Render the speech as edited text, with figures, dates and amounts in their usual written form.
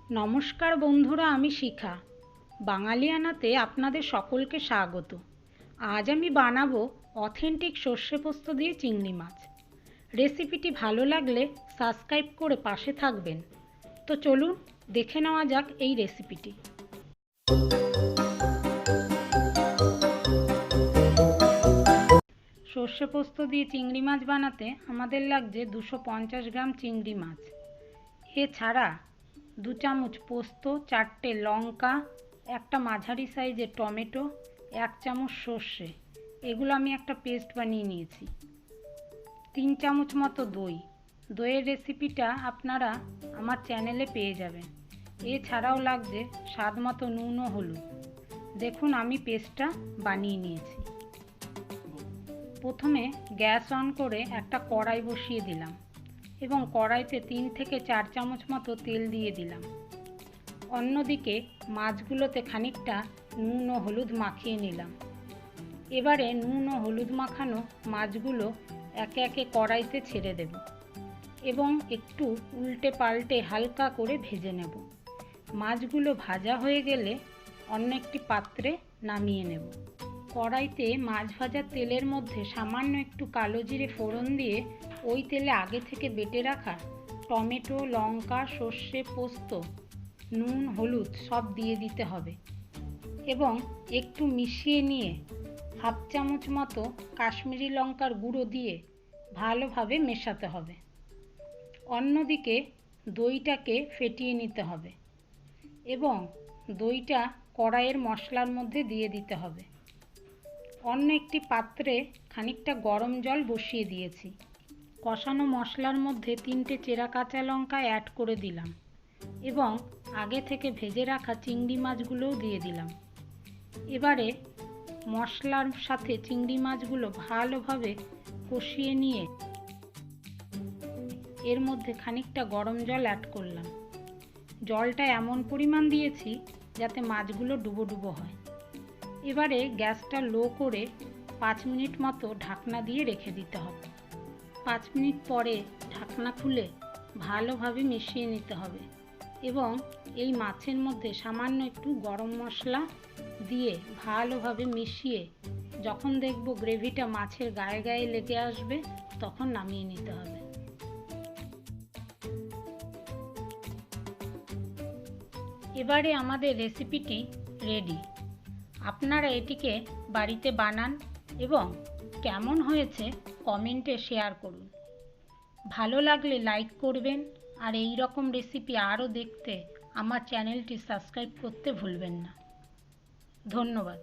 নমস্কার বন্ধুরা, আমি শিখা। বাঙালিয়ানাতে আপনাদের সকলকে স্বাগত। আজ আমি বানাবো অথেন্টিক সর্ষে পোস্ত দিয়ে চিংড়ি মাছ। রেসিপিটি ভালো লাগলে সাবস্ক্রাইব করে পাশে থাকবেন। তো চলুন দেখে নেওয়া যাক এই রেসিপিটি। সর্ষে পোস্ত দিয়ে চিংড়ি মাছ বানাতে আমাদের লাগছে 250 গ্রাম চিংড়ি মাছ। এছাড়া 2 চামচ পোস্ত, 4টে লঙ্কা, একটা মাঝারি সাইজের টমেটো, 1 চামচ সর্ষে, এগুলো আমি একটা পেস্ট বানিয়ে নিয়েছি। 3 চামচ মতো দই। দইয়ের রেসিপিটা আপনারা আমার চ্যানেলে পেয়ে যাবেন। এছাড়াও লাগছে স্বাদ মতো নুন ও হলুদ। দেখুন আমি পেস্টটা বানিয়ে নিয়েছি। প্রথমে গ্যাস অন করে একটা কড়াই বসিয়ে দিলাম এবং কড়াইতে 3 থেকে 4 চামচ মতো তেল দিয়ে দিলাম। অন্যদিকে মাছগুলোতে খানিকটা নুন ও হলুদ মাখিয়ে নিলাম। এবারে নুন ও হলুদ মাখানো মাছগুলো একে একে কড়াইতে ছেড়ে দেব এবং একটু উল্টে পাল্টে হালকা করে ভেজে নেব। মাছগুলো ভাজা হয়ে গেলে অন্য একটি পাত্রে নামিয়ে নেব। কড়াইতে মাছ ভাজার তেলের মধ্যে সামান্য একটু কালো জিরে ফোড়ন দিয়ে ওই তেলে আগে থেকে বেটে রাখা টমেটো, লঙ্কা, সর্ষে, পোস্ত, নুন, হলুদ সব দিয়ে দিতে হবে এবং একটু মিশিয়ে নিয়ে 1/2 চামচ মতো কাশ্মীরি লঙ্কার গুঁড়ো দিয়ে ভালোভাবে মেশাতে হবে। অন্যদিকে দইটাকে ফেটিয়ে নিতে হবে এবং দইটা কড়াইয়ের মশলার মধ্যে দিয়ে দিতে হবে। অন্য একটি পাত্রে খানিকটা গরম জল বসিয়ে দিয়েছি। কষানো মশলার মধ্যে 3টে চেরা কাঁচা লঙ্কা অ্যাড করে দিলাম এবং আগে থেকে ভেজে রাখা চিংড়ি মাছগুলোও দিয়ে দিলাম। এবারে মশলার সাথে চিংড়ি মাছগুলো ভালোভাবে কষিয়ে নিয়ে এর মধ্যে খানিকটা গরম জল অ্যাড করলাম। জলটা এমন পরিমাণ দিয়েছি যাতে মাছগুলো ডুবো ডুবো হয়। এবারে গ্যাসটা লো করে 5 মিনিট মতো ঢাকনা দিয়ে রেখে দিতে হবে। 5 মিনিট পরে ঢাকনা খুলে ভালোভাবে মিশিয়ে নিতে হবে এবং এই মাছের মধ্যে সামান্য একটু গরম মশলা দিয়ে ভালোভাবে মিশিয়ে যখন দেখব গ্রেভিটা মাছের গায়ে গায়ে লেগে আসবে তখন নামিয়ে নিতে হবে। এবারে আমাদের রেসিপিটি রেডি। আপনারা এটিকে বাড়িতে বানান এবং কেমন হয়েছে কমেন্টে শেয়ার করুন। ভালো লাগলে লাইক করবেন আর এই রকম রেসিপি আরও দেখতে আমার চ্যানেলটি সাবস্ক্রাইব করতে ভুলবেন না। ধন্যবাদ।